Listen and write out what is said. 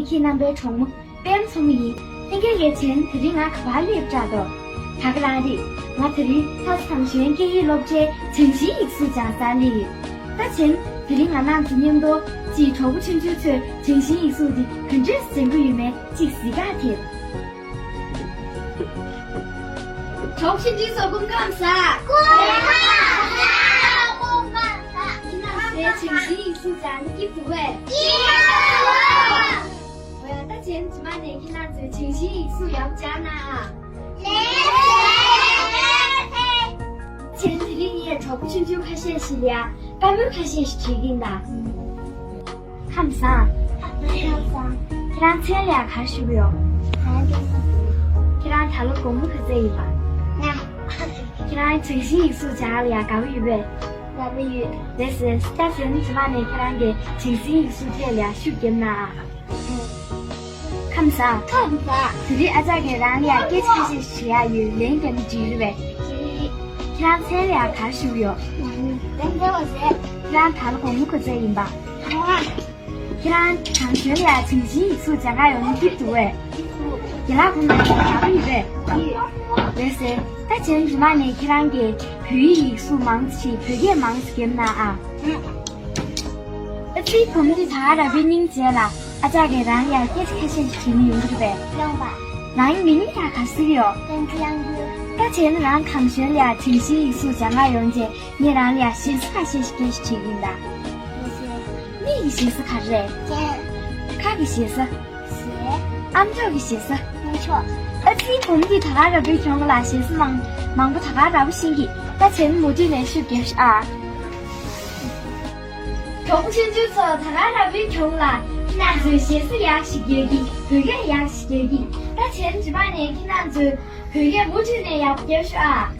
키난 배 총, 뱀 송이, 이게 예전 드링아 과리 잡도. 다그라리, 마트리, 사스탐슈엔 게히 롭제 정시 익수 자산리. 다친 드링아 남주님도 지 초부 춘주출 정시 익수디 근저스 정부유매 직시가티. 정신주소 공감사. 내 정시 익수자 기부회. 뭐야, 다친 주말에 기나즈 정시 익수 역잖아.前几个月找不清就开始洗了，刚刚开始是这个的。看啥？给咱车俩开始不哟？给咱谈了公路可这一把。给咱诚心艺术家里啊搞预备。这是大神之嘛呢？给咱给诚心艺术家俩修建呐。看啥？这里阿在给咱俩给开始吃啊有两根鸡肉呗。给咱车俩开始不哟？给咱谈了公路可这一把。给咱长学俩诚心艺术家个用的多哎。给咱公来搞预备。这是。大前之嘛呢？给咱给培育艺术盲起，培育盲起那啊。这碰的他那边人接了，阿再给咱俩给开始听用的呗。咱明天开始哟。大前咱康学俩诚心艺术讲个用的，你咱俩先是开始给是听的。你个先是开始嘞？看个先是。俺这个先是。没错。这碰的他那边中了，先是忙不他那不行的，大前目的呢是给是啊。重庆就说他那边中了，那就先是也是给的，后个也是给的，大前几把年听那就后个目的呢也不给是啊。